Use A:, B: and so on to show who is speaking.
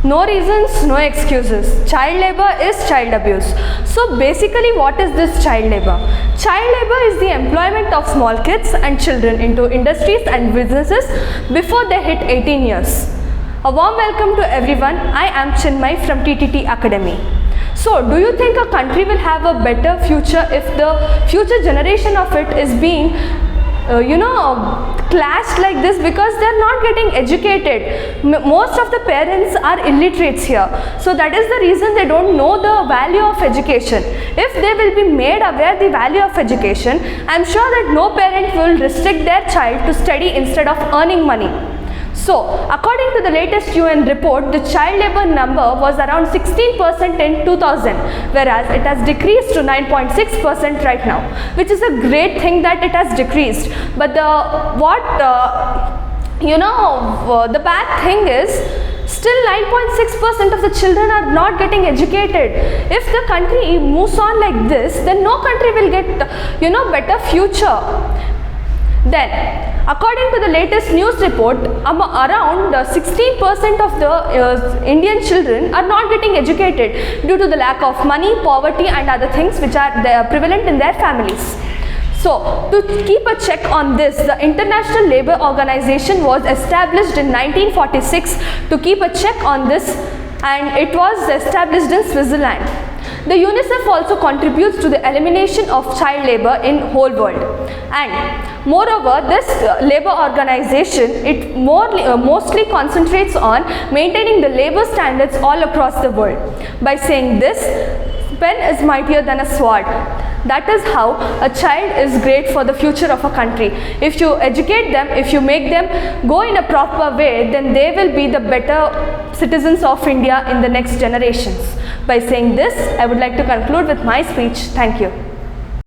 A: No reasons, no excuses. Child labor is child abuse. So basically, what is this child labor? Child labor is the employment of small kids and children into industries and businesses before they hit 18 years. A warm welcome to everyone. I am Chinmay from TTT Academy. So, do you think a country will have a better future if the future generation of it is being clashed like this, because they are not getting educated? Most of the parents are illiterates here, so that is the reason they don't know the value of education. If they will be made aware the value of education, I am sure that no parent will restrict their child to study instead of earning money. So, according to the latest UN report, the child labor number was around 16% in 2000, whereas it has decreased to 9.6% right now, which is a great thing that it has decreased. But the bad thing is, still 9.6% of the children are not getting educated. If the country moves on like this, then no country will get better future. Then, according to the latest news report, around 16% of the Indian children are not getting educated due to the lack of money, poverty and other things which are prevalent in their families. So, to keep a check on this, the International Labour Organization was established in 1946 to keep a check on this, and it was established in Switzerland. The UNICEF also contributes to the elimination of child labor in whole world, and moreover, this labor organization, it mostly concentrates on maintaining the labor standards all across the world by saying this: pen is mightier than a sword. That is how a child is great for the future of a country. If you educate them, if you make them go in a proper way, then they will be the better citizens of India in the next generations. By saying this, I would like to conclude with my speech. Thank you.